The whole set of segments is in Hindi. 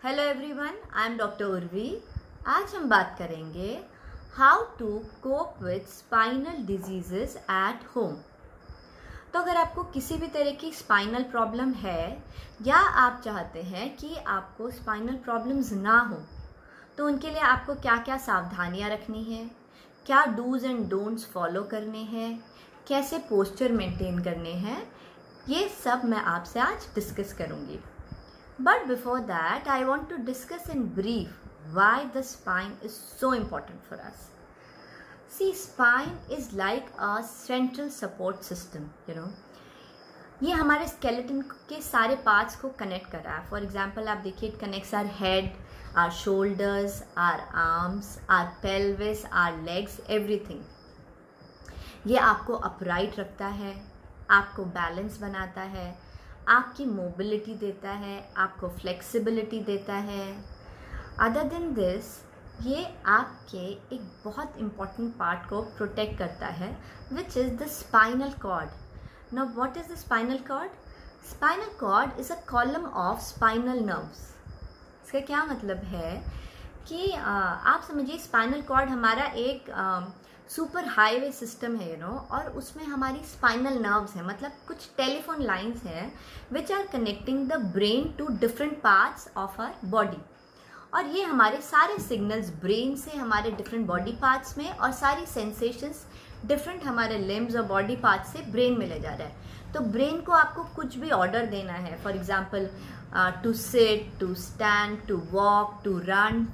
Hello everyone, I am doctor Urvi. आज हम बात करेंगे how to cope with spinal diseases at home. तो अगर आपको किसी भी तरह की स्पाइनल प्रॉब्लम है या आप चाहते हैं कि आपको स्पाइनल प्रॉब्लम्स ना हो, तो उनके लिए आपको क्या क्या सावधानियां रखनी है, क्या डूज एंड डोंट्स फॉलो करने हैं, कैसे पोस्चर मेंटेन करने हैं, ये सब मैं आपसे आज डिस्कस करूंगी। But before that, I want to discuss in brief why the spine is so important for us. See, spine is like a central support system, ये हमारे skeleton के सारे parts को connect कर रहा है। For example, आप देखिए, it connects our head, our shoulders, our arms, our pelvis, our legs, everything. ये आपको upright रखता है, आपको balance बनाता है, आपकी मोबिलिटी देता है, आपको फ्लेक्सिबिलिटी देता है। अदर देन दिस, ये आपके एक बहुत इम्पॉर्टेंट पार्ट को प्रोटेक्ट करता है, which is the spinal cord. Now what is the spinal cord? Spinal cord is a column of spinal nerves. इसका क्या मतलब है कि आप समझिए, स्पाइनल कॉर्ड हमारा एक सुपर हाईवे सिस्टम है और उसमें हमारी स्पाइनल नर्व्स हैं, मतलब कुछ टेलीफोन लाइंस हैं which are connecting the brain to different parts of our body. और ये हमारे सारे सिग्नल्स ब्रेन से हमारे डिफरेंट बॉडी पार्ट्स में, और सारी सेंसेशंस डिफरेंट हमारे लिम्स और बॉडी पार्ट्स से ब्रेन में ले जा रहा है। तो ब्रेन को आपको कुछ भी ऑर्डर देना है, for example to sit, to stand, to walk, to run,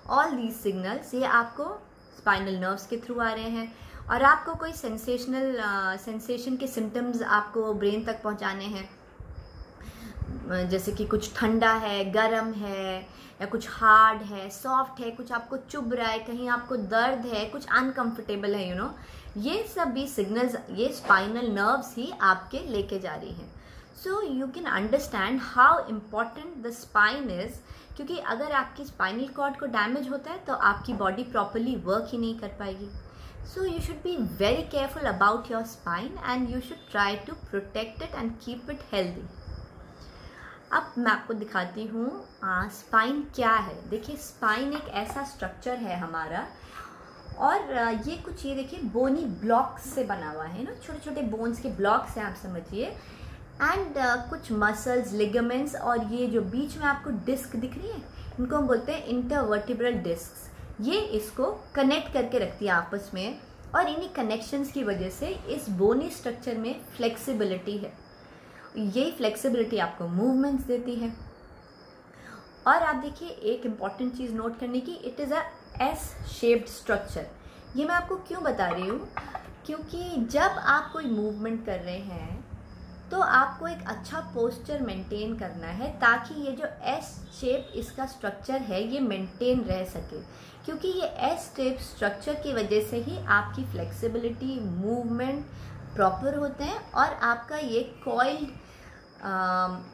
all these signals ये आपको स्पाइनल नर्व्स के थ्रू आ रहे हैं। और आपको कोई सेंसेशन के सिम्टम्स आपको ब्रेन तक पहुंचाने हैं, जैसे कि कुछ ठंडा है, गर्म है, या कुछ हार्ड है, सॉफ्ट है, कुछ आपको चुभ रहा है, कहीं आपको दर्द है, कुछ अनकंफर्टेबल है, ये सब भी सिग्नल्स ये स्पाइनल नर्व्स ही आपके लेके जा रही हैं। So you can understand how important the spine is, क्योंकि अगर आपकी स्पाइनल कॉर्ड को डैमेज होता है तो आपकी बॉडी प्रॉपरली वर्क ही नहीं कर पाएगी। So you should be very careful about your spine and you should try to protect it and keep it healthy. अब मैं आपको दिखाती हूँ स्पाइन क्या है। देखिए, स्पाइन एक ऐसा स्ट्रक्चर है हमारा, और ये कुछ ये देखिए बोनी ब्लॉक्स से बना हुआ है छोटे छोटे बोन्स के ब्लॉक्स हैं, आप समझिए। एंड कुछ मसल्स, लिगामेंट्स, और ये जो बीच में आपको डिस्क दिख रही है, इनको हम बोलते हैं इंटरवर्टिब्रल डिस्क। ये इसको कनेक्ट करके रखती है आपस में, और इन्हीं कनेक्शंस की वजह से इस बोनी स्ट्रक्चर में फ्लेक्सिबिलिटी है। यही फ्लेक्सिबिलिटी आपको मूवमेंट्स देती है। और आप देखिए, एक इम्पॉर्टेंट चीज़ नोट करने की, it is a S shaped structure. ये मैं आपको क्यों बता रही हूँ, क्योंकि जब आप कोई मूवमेंट कर रहे हैं तो आपको एक अच्छा पोस्चर मेंटेन करना है, ताकि ये जो एस शेप इसका स्ट्रक्चर है ये मेंटेन रह सके। क्योंकि ये एस शेप स्ट्रक्चर की वजह से ही आपकी फ्लेक्सिबिलिटी, मूवमेंट प्रॉपर होते हैं, और आपका ये कॉइल्ड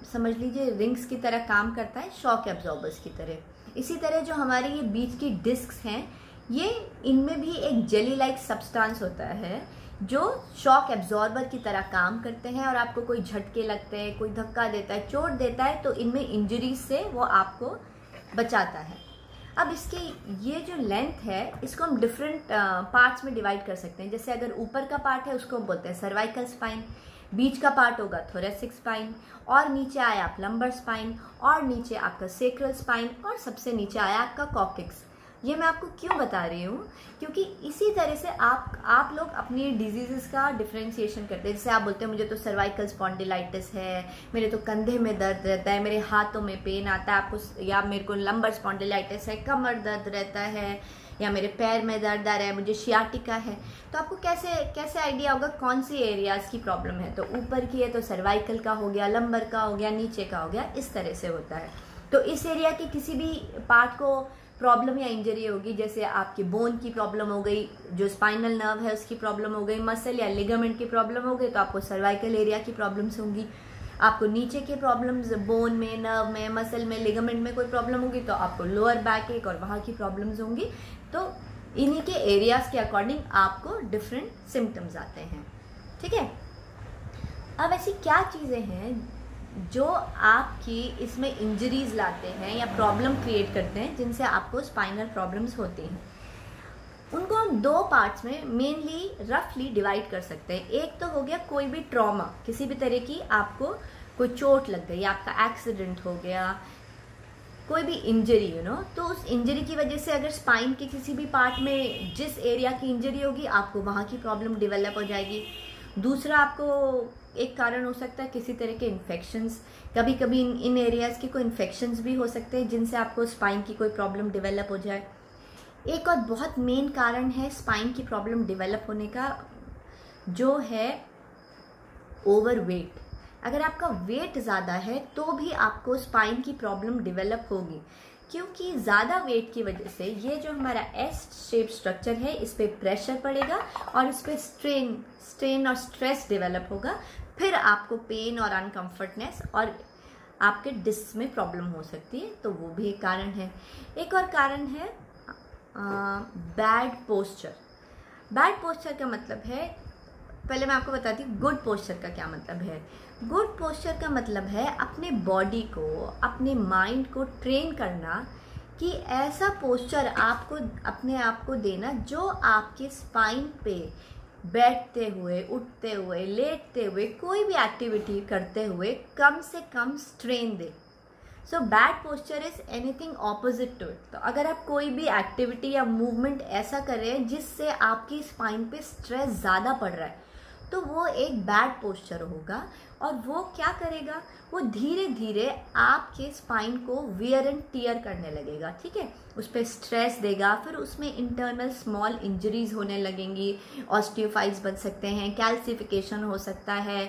समझ लीजिए रिंग्स की तरह काम करता है, शॉक एब्जॉर्बर्स की तरह। इसी तरह जो हमारे ये बीच की डिस्क्स हैं, ये इनमें भी एक जेली लाइक सब्सटेंस होता है जो शॉक एब्जॉर्बर की तरह काम करते हैं, और आपको कोई झटके लगते हैं, कोई धक्का देता है, चोट देता है, तो इनमें इंजरीज से वो आपको बचाता है। अब इसके ये जो लेंथ है, इसको हम डिफरेंट पार्ट्स में डिवाइड कर सकते हैं। जैसे अगर ऊपर का पार्ट है उसको हम बोलते हैं सर्वाइकल स्पाइन, बीच का पार्ट होगा थोरेसिक स्पाइन, और नीचे आया आप लंबर स्पाइन, और नीचे आपका सेक्रल स्पाइन, और सबसे नीचे आया आपका कॉक्सिक्स। ये मैं आपको क्यों बता रही हूँ, क्योंकि इसी तरह से आप लोग अपनी डिजीजेस का डिफरेंशिएशन करते हैं। जैसे आप बोलते हैं मुझे तो सर्वाइकल स्पॉन्डिलाइटिस है, मेरे तो कंधे में दर्द रहता है, मेरे हाथों में पेन आता है, आपको, या मेरे को लंबर स्पॉन्डिलाइटिस है, कमर दर्द रहता है, या मेरे पैर में दर्द आ रहा है, मुझे शियाटिका है। तो आपको कैसे आइडिया होगा कौन सी एरियाज की प्रॉब्लम है? तो ऊपर की है तो सर्वाइकल का हो गया, लंबर का हो गया, नीचे का हो गया, इस तरह से होता है। तो इस एरिया के किसी भी पार्ट को प्रॉब्लम या इंजरी होगी, जैसे आपके बोन की प्रॉब्लम हो गई, जो स्पाइनल नर्व है उसकी प्रॉब्लम हो गई, मसल या लिगामेंट की प्रॉब्लम हो गई, तो आपको सर्वाइकल एरिया की प्रॉब्लम्स होंगी। आपको नीचे के प्रॉब्लम्स बोन में, नर्व में, मसल में, लिगामेंट में कोई प्रॉब्लम होगी तो आपको लोअर बैक एक और वहाँ की प्रॉब्लम्स होंगी। तो इन्हीं के एरियाज के अकॉर्डिंग आपको डिफरेंट सिम्टम्स आते हैं। ठीक है, अब ऐसी क्या चीज़ें हैं जो आपकी इसमें इंजरीज लाते हैं या प्रॉब्लम क्रिएट करते हैं, जिनसे आपको स्पाइनल प्रॉब्लम्स होती हैं, उनको हम दो पार्ट्स में मेनली रफली डिवाइड कर सकते हैं। एक तो हो गया कोई भी ट्रॉमा, किसी भी तरह की आपको कोई चोट लग गई, आपका एक्सीडेंट हो गया, कोई भी इंजरी तो उस इंजरी की वजह से अगर स्पाइन के किसी भी पार्ट में जिस एरिया की इंजरी होगी, आपको वहाँ की प्रॉब्लम डेवलप हो जाएगी। दूसरा, आपको एक कारण हो सकता है किसी तरह के इन्फेक्शंस, कभी कभी इन एरियाज़ के कोई इन्फेक्शंस भी हो सकते हैं जिनसे आपको स्पाइन की कोई प्रॉब्लम डेवलप हो जाए। एक और बहुत मेन कारण है स्पाइन की प्रॉब्लम डेवलप होने का, जो है ओवरवेट। अगर आपका वेट ज़्यादा है तो भी आपको स्पाइन की प्रॉब्लम डेवलप होगी, क्योंकि ज़्यादा वेट की वजह से ये जो हमारा एस शेप स्ट्रक्चर है, इस पर प्रेशर पड़ेगा और इस पर स्ट्रेन और स्ट्रेस डेवलप होगा। फिर आपको पेन और अनकम्फर्टनेस और आपके डिस्क में प्रॉब्लम हो सकती है, तो वो भी एक कारण है। एक और कारण है बैड पोस्चर। बैड पोस्चर का मतलब है, पहले मैं आपको बताती हूँ गुड पोस्चर का क्या मतलब है। गुड पोस्चर का मतलब है अपने बॉडी को, अपने माइंड को ट्रेन करना कि ऐसा पोस्चर आपको अपने आप को देना जो आपके स्पाइन पे बैठते हुए, उठते हुए, लेटते हुए, कोई भी एक्टिविटी करते हुए कम से कम स्ट्रेन दे। So bad posture is anything opposite to it. तो अगर आप कोई भी एक्टिविटी या मूवमेंट ऐसा कर रहे हैं जिससे आपकी स्पाइन पे स्ट्रेस ज़्यादा पड़ रहा है, तो वो एक बैड पोस्चर होगा। और वो क्या करेगा, वो धीरे धीरे आपके स्पाइन को वियर एंड टियर करने लगेगा, ठीक है, उस पर स्ट्रेस देगा, फिर उसमें इंटरनल स्मॉल इंजरीज होने लगेंगी, ऑस्टियोफाइट्स बन सकते हैं, कैल्सिफिकेशन हो सकता है,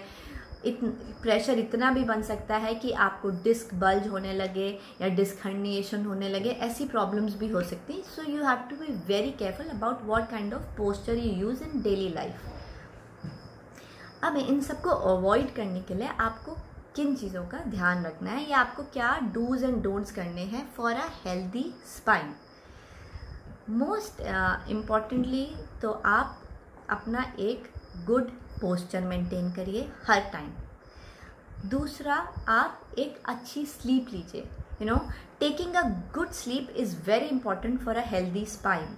प्रेशर इतना भी बन सकता है कि आपको डिस्क बल्ज होने लगे या डिस्क हर्निएशन होने लगे, ऐसी प्रॉब्लम्स भी हो सकती हैं। So you have to be very careful about what kind of posture you use in daily life. अब इन सबको अवॉइड करने के लिए आपको किन चीज़ों का ध्यान रखना है या आपको क्या डूज एंड डोंट्स करने हैं for a healthy spine. Most importantly तो आप अपना एक गुड पोस्चर मेंटेन करिए हर टाइम। दूसरा, आप एक अच्छी स्लीप लीजिए। Taking a good sleep is very important for a healthy spine.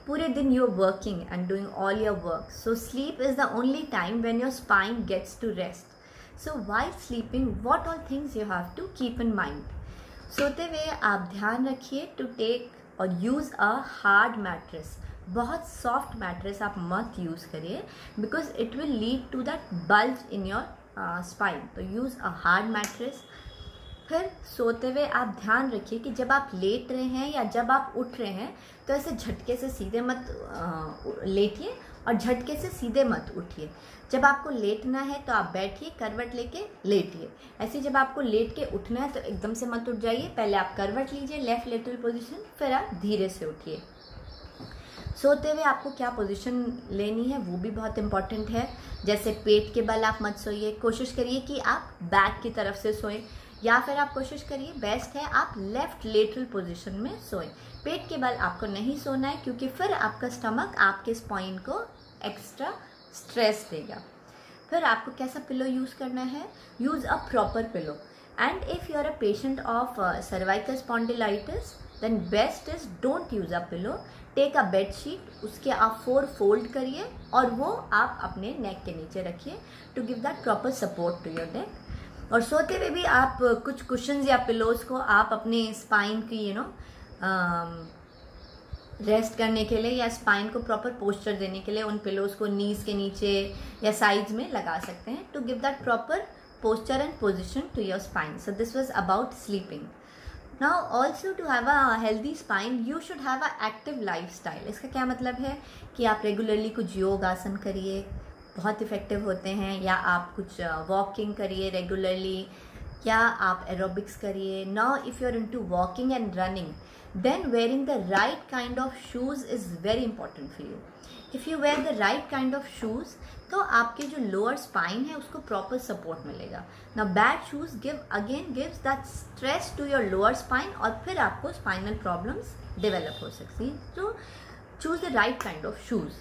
पूरे दिन you're working and doing all your work, so sleep is the only time when your spine gets to rest. So while sleeping, what all things you have to keep in mind? सोते हुए आप ध्यान रखिए to take और use a hard mattress। बहुत सॉफ्ट मैट्रेस आप मत यूज़ करिए because it will lead to that bulge in your spine। तो use a hard mattress। फिर सोते हुए आप ध्यान रखिए कि जब आप लेट रहे हैं या जब आप उठ रहे हैं तो ऐसे झटके से सीधे मत लेटिए और झटके से सीधे मत उठिए। जब आपको लेटना है तो आप बैठिए, करवट लेके लेटिए। ऐसे जब आपको लेट के उठना है तो एकदम से मत उठ जाइए, पहले आप करवट लीजिए, लेफ्ट लेटरल पोजीशन, फिर आप धीरे से उठिए। सोते हुए आपको क्या पोजीशन लेनी है वो भी बहुत इंपॉर्टेंट है। जैसे पेट के बल आप मत सोइए, कोशिश करिए कि आप बैक की तरफ से सोएं, या फिर आप कोशिश करिए, बेस्ट है आप लेफ्ट लेटरल पोजीशन में सोएं। पेट के बल आपको नहीं सोना है क्योंकि फिर आपका स्टमक आपके स्पाइन को एक्स्ट्रा स्ट्रेस देगा। फिर आपको कैसा पिलो यूज़ करना है, use a proper pillow. And if you are a patient of cervical spondylitis then best is don't use a pillow, take a bed sheet, उसके आप 4 फोल्ड करिए और वो आप अपने नेक के नीचे रखिए to give that proper support to your neck. और सोते हुए भी आप कुछ कुशन्स या पिलोज को आप अपने स्पाइन की रेस्ट करने के लिए या स्पाइन को प्रॉपर पोस्चर देने के लिए उन पिलोज को नीज के नीचे या साइड्स में लगा सकते हैं to give that proper posture and position to your spine. So this was about sleeping. Now also to have a healthy spine you should have a active lifestyle. इसका क्या मतलब है कि आप रेगुलरली कुछ योग आसन करिए, बहुत इफ़ेक्टिव होते हैं, या आप कुछ वॉकिंग करिए रेगुलरली, या आप एरोबिक्स करिए। Now if you are into walking and running then wearing the right kind of shoes is very important for you. If you wear the right kind of shoes तो आपके जो लोअर स्पाइन है उसको प्रॉपर सपोर्ट मिलेगा। ना bad shoes gives that stress to your lower spine और फिर आपको स्पाइनल प्रॉब्लम्स डेवलप हो सकती हैं। तो choose the right kind of shoes.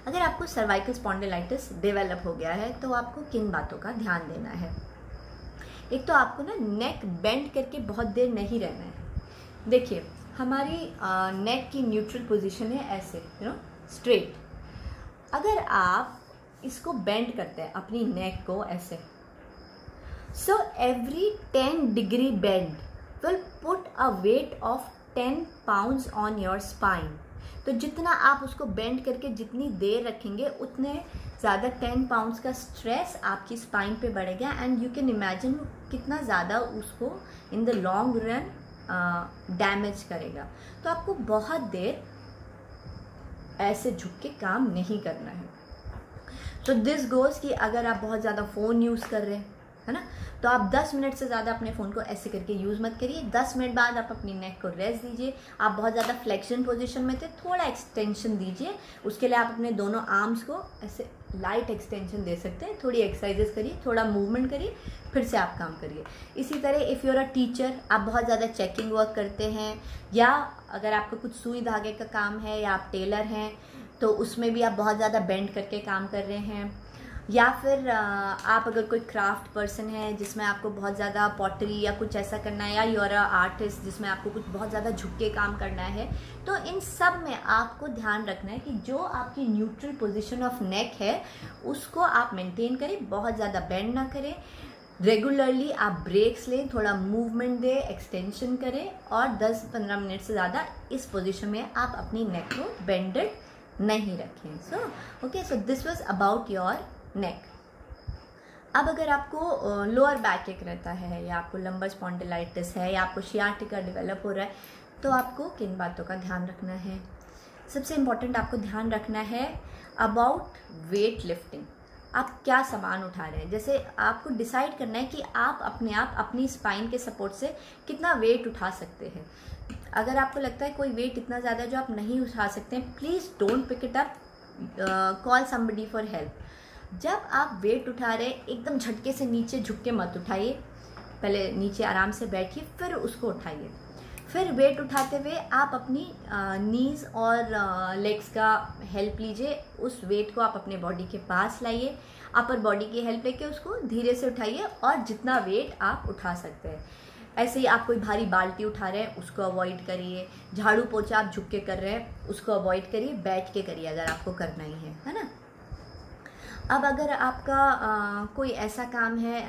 अगर आपको सर्वाइकल स्पॉन्डिलाइटिस डेवलप हो गया है तो आपको किन बातों का ध्यान देना है। एक तो आपको ना नेक बेंड करके बहुत देर नहीं रहना है। देखिए हमारी नेक की न्यूट्रल पोजीशन है ऐसे, स्ट्रेट। अगर आप इसको बेंड करते हैं अपनी नेक को ऐसे, so every 10 degree bend will put a weight of 10 pounds on your spine. तो जितना आप उसको बेंड करके जितनी देर रखेंगे उतने ज़्यादा 10 पाउंड्स का स्ट्रेस आपकी स्पाइन पे बढ़ेगा। एंड यू कैन इमेजिन कितना ज़्यादा उसको in the long run damage करेगा। तो आपको बहुत देर ऐसे झुक के काम नहीं करना है। तो दिस गोज़ कि अगर आप बहुत ज़्यादा फ़ोन यूज़ कर रहे हैं, है ना, तो आप 10 मिनट से ज़्यादा अपने फ़ोन को ऐसे करके यूज़ मत करिए। 10 मिनट बाद आप अपनी नेक को रेस्ट दीजिए। आप बहुत ज़्यादा फ्लेक्शन पोजीशन में थे, थोड़ा एक्सटेंशन दीजिए। उसके लिए आप अपने दोनों आर्म्स को ऐसे लाइट एक्सटेंशन दे सकते हैं। थोड़ी एक्सरसाइजेस करिए, थोड़ा मूवमेंट करिए, फिर से आप काम करिए। इसी तरह if you are a teacher, आप बहुत ज़्यादा चेकिंग वर्क करते हैं, या अगर आपका कुछ सुई धागे का काम है, या आप टेलर हैं तो उसमें भी आप बहुत ज़्यादा बेंड करके काम कर रहे हैं, या फिर आप अगर कोई क्राफ्ट पर्सन है जिसमें आपको बहुत ज़्यादा पॉटरी या कुछ ऐसा करना है, या यू आर अ आर्टिस्ट जिसमें आपको कुछ बहुत ज़्यादा झुक के काम करना है, तो इन सब में आपको ध्यान रखना है कि जो आपकी न्यूट्रल पोजीशन ऑफ नेक है उसको आप मेंटेन करें, बहुत ज़्यादा बेंड ना करें। रेगुलरली आप ब्रेक्स लें, थोड़ा मूवमेंट दें, एक्सटेंशन करें, और 10-15 मिनट से ज़्यादा इस पोजीशन में आप अपनी नेक को बेंडेड नहीं रखें। So okay, so this was about your neck. अब अगर आपको लोअर बैक एक रहता है, या आपको लंबर स्पॉन्डिलाइटिस है, या आपको शियाटिका डेवलप हो रहा है, तो आपको किन बातों का ध्यान रखना है? सबसे इम्पॉर्टेंट आपको ध्यान रखना है अबाउट वेट लिफ्टिंग। आप क्या सामान उठा रहे हैं। जैसे आपको डिसाइड करना है कि आप अपने आप अपनी स्पाइन के सपोर्ट से कितना वेट उठा सकते हैं। अगर आपको लगता है कोई वेट इतना ज़्यादा जो आप नहीं उठा सकते हैं, please don't pick it up, call somebody for help. जब आप वेट उठा रहे हैं एकदम झटके से नीचे झुक के मत उठाइए, पहले नीचे आराम से बैठिए, फिर उसको उठाइए। फिर वेट उठाते हुए आप अपनी नीज़ और लेग्स का हेल्प लीजिए। उस वेट को आप अपने बॉडी के पास लाइए, अपर बॉडी की हेल्प लेके उसको धीरे से उठाइए, और जितना वेट आप उठा सकते हैं। ऐसे ही आप कोई भारी बाल्टी उठा रहे हैं उसको अवॉइड करिए। झाड़ू पोछा आप झुक के कर रहे हैं उसको अवॉइड करिए, बैठ के करिए अगर आपको करना ही है ना। अब अगर आपका कोई ऐसा काम है,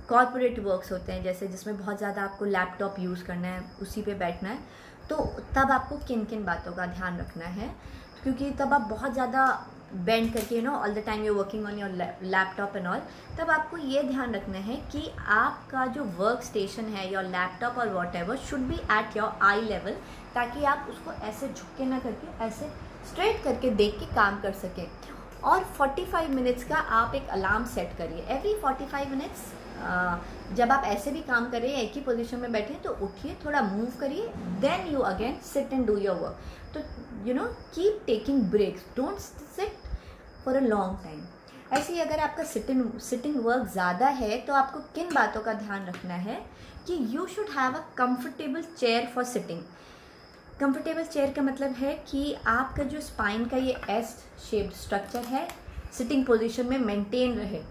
कॉर्पोरेट वर्क्स होते हैं जैसे, जिसमें बहुत ज़्यादा आपको लैपटॉप यूज़ करना है, उसी पे बैठना है, तो तब आपको किन किन बातों का ध्यान रखना है? क्योंकि तब आप बहुत ज़्यादा बेंड करके all the time you working on your laptop and all, तब आपको ये ध्यान रखना है कि आपका जो वर्क स्टेशन है, योर लैपटॉप और what ever, should be at your I level, ताकि आप उसको ऐसे झुक के ना करके ऐसे स्ट्रेट करके देख के काम कर सकें। और 45 मिनट्स का आप एक अलार्म सेट करिए। एवरी 45 मिनट्स जब आप ऐसे भी काम करें, एक ही पोजीशन में बैठे, तो उठिए, थोड़ा मूव करिए, then you again sit and do your work. तो keep taking breaks, don't sit for a long time. ऐसे ही अगर आपका सिटिंग वर्क ज़्यादा है, तो आपको किन बातों का ध्यान रखना है कि you should have a comfortable chair for sitting. Comfortable chair का मतलब है कि आपका जो स्पाइन का ये एस शेप्ड स्ट्रक्चर है, सिटिंग पोजीशन में मेंटेन रहे।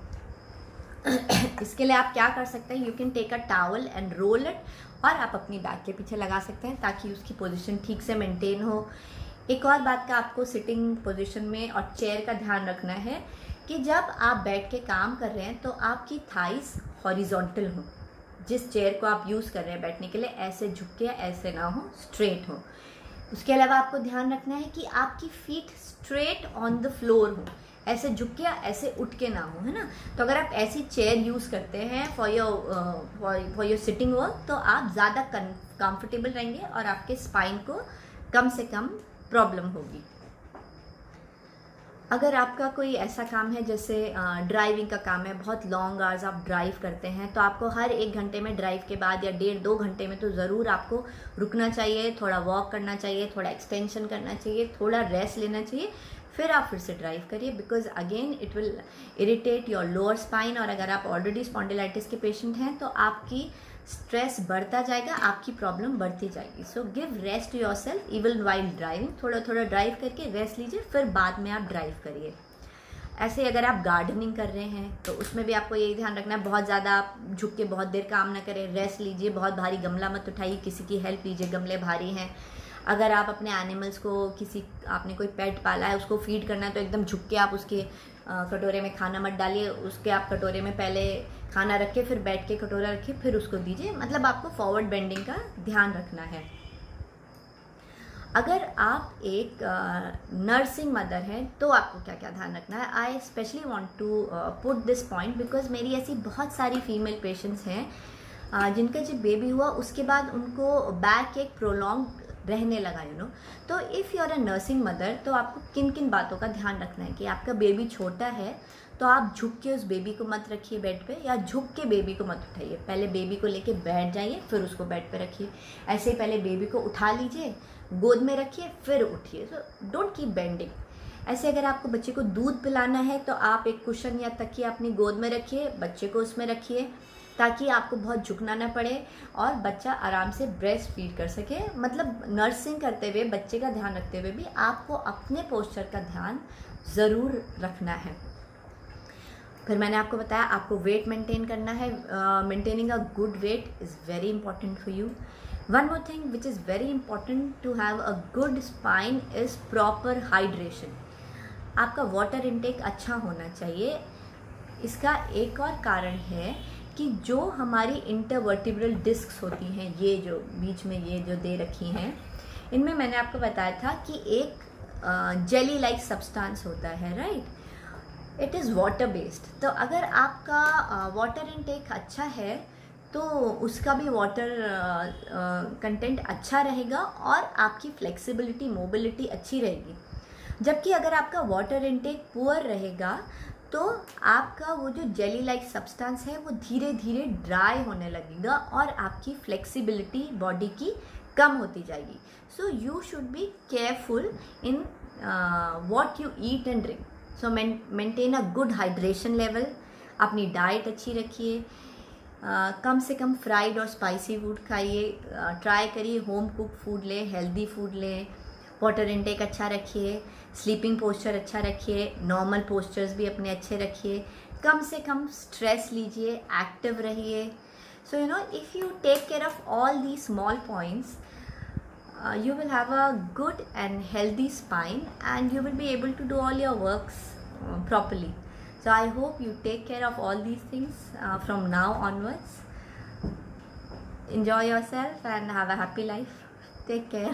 इसके लिए आप क्या कर सकते हैं, you can take a towel and roll it, और आप अपनी बैक के पीछे लगा सकते हैं ताकि उसकी पोजीशन ठीक से मेंटेन हो। एक और बात का आपको सिटिंग पोजीशन में और चेयर का ध्यान रखना है कि जब आप बैठ के काम कर रहे हैं तो आपकी थाइस हॉरिजॉन्टल हो। जिस चेयर को आप यूज़ कर रहे हैं बैठने के लिए, ऐसे झुक के ऐसे ना हो, स्ट्रेट हो। उसके अलावा आपको ध्यान रखना है कि आपकी feet straight on the floor हो, ऐसे झुक के ऐसे उठ के ना हो, है ना। तो अगर आप ऐसी चेयर यूज़ करते हैं फॉर योर सिटिंग वर्क, तो आप ज़्यादा कंफर्टेबल रहेंगे और आपके स्पाइन को कम से कम प्रॉब्लम होगी। अगर आपका कोई ऐसा काम है जैसे ड्राइविंग का काम है, बहुत लॉन्ग आवर्स आप ड्राइव करते हैं, तो आपको हर 1 घंटे में ड्राइव के बाद या 1.5-2 घंटे में तो ज़रूर आपको रुकना चाहिए, थोड़ा वॉक करना चाहिए, थोड़ा एक्सटेंशन करना चाहिए, थोड़ा रेस्ट लेना चाहिए, फिर आप फिर से ड्राइव करिए। Because again it will irritate your lower spine, और अगर आप ऑलरेडी स्पॉन्डिलाइटिस के पेशेंट हैं तो आपकी स्ट्रेस बढ़ता जाएगा, आपकी प्रॉब्लम बढ़ती जाएगी। So give rest to yourself even while driving. थोड़ा थोड़ा ड्राइव करके रेस्ट लीजिए, फिर बाद में आप ड्राइव करिए। ऐसे अगर आप गार्डनिंग कर रहे हैं तो उसमें भी आपको यही ध्यान रखना है, बहुत ज़्यादा आप झुक के बहुत देर काम ना करें, रेस्ट लीजिए, बहुत भारी गमला मत उठाइए, किसी की हेल्प लीजिए, गमले भारी हैं। अगर आप अपने एनिमल्स को, आपने कोई पेट पाला है उसको फीड करना है तो एकदम झुक के आप उसके कटोरे में खाना मत डालिए, उसके आप कटोरे में पहले खाना रखिए, फिर बैठ के कटोरा रखिए, फिर उसको दीजिए। मतलब आपको फॉरवर्ड बेंडिंग का ध्यान रखना है। अगर आप एक नर्सिंग मदर हैं तो आपको क्या क्या ध्यान रखना है। I specially want to put this point because मेरी ऐसी बहुत सारी फीमेल पेशेंट्स हैं जिनका जब बेबी हुआ उसके बाद उनको बैक एक प्रोलॉन्ग रहने लगा, यू नो। तो if you are a nursing mother तो आपको किन किन बातों का ध्यान रखना है कि आपका बेबी छोटा है तो आप झुक के उस बेबी को मत रखिए बेड पे, या झुक के बेबी को मत उठाइए। पहले बेबी को लेके बैठ जाइए, फिर उसको बेड पे रखिए। ऐसे ही पहले बेबी को उठा लीजिए, गोद में रखिए, फिर उठिए। So don't keep bending. ऐसे अगर आपको बच्चे को दूध पिलाना है तो आप एक कुशन या तकिया अपनी गोद में रखिए, बच्चे को उसमें रखिए, ताकि आपको बहुत झुकना ना पड़े और बच्चा आराम से ब्रेस्ट फीड कर सके। मतलब नर्सिंग करते हुए, बच्चे का ध्यान रखते हुए भी आपको अपने पोस्चर का ध्यान ज़रूर रखना है। फिर मैंने आपको बताया आपको वेट मेंटेन करना है। Maintaining a good weight is very important for you. One more thing which is very important to have a good spine is proper hydration. आपका वाटर इनटेक अच्छा होना चाहिए। इसका एक और कारण है कि जो हमारी इंटरवर्टिब्रल डिस्क्स होती हैं, ये जो बीच में ये जो दे रखी हैं, इनमें मैंने आपको बताया था कि एक जेली लाइक सब्सटेंस होता है, right. It is water based. तो अगर आपका वाटर इनटेक अच्छा है तो उसका भी वाटर कंटेंट अच्छा रहेगा और आपकी फ्लेक्सिबिलिटी, मोबिलिटी अच्छी रहेगी। जबकि अगर आपका वाटर इनटेक पुअर रहेगा तो आपका वो जो जेली लाइक सब्सटेंस है वो धीरे धीरे ड्राई होने लगेगा और आपकी फ्लेक्सिबिलिटी बॉडी की कम होती जाएगी। सो you should be careful in what you eat and drink. So maintain a good hydration level. अपनी डाइट अच्छी रखिए, कम से कम फ्राइड और स्पाइसी फूड खाइए, ट्राई करिए होम कुक फूड ले, हेल्दी फूड ले, वाटर इनटेक अच्छा रखिए, स्लीपिंग पोस्चर अच्छा रखिए, नॉर्मल पोस्चर्स भी अपने अच्छे रखिए, कम से कम स्ट्रेस लीजिए, एक्टिव रहिए। So you know, if you take care of all the small points, you will have a good and healthy spine and you will be able to do all your works properly. So I hope you take care of all these things from now onwards. Enjoy yourself and have a happy life. Take care.